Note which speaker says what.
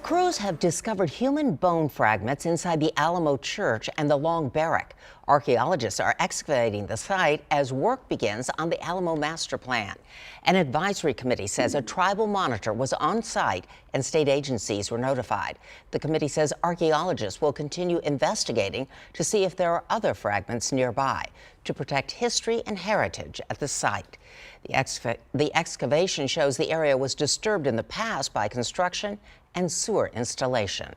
Speaker 1: Crews have discovered human bone fragments inside the Alamo Church and the Long Barrack. Archaeologists are excavating the site as work begins on the Alamo Master Plan. An advisory committee says a tribal monitor was on site and state agencies were notified. The committee says archaeologists will continue investigating to see if there are other fragments nearby to protect history and heritage at the site. The excavation shows the area was disturbed in the past by construction and sewer installation.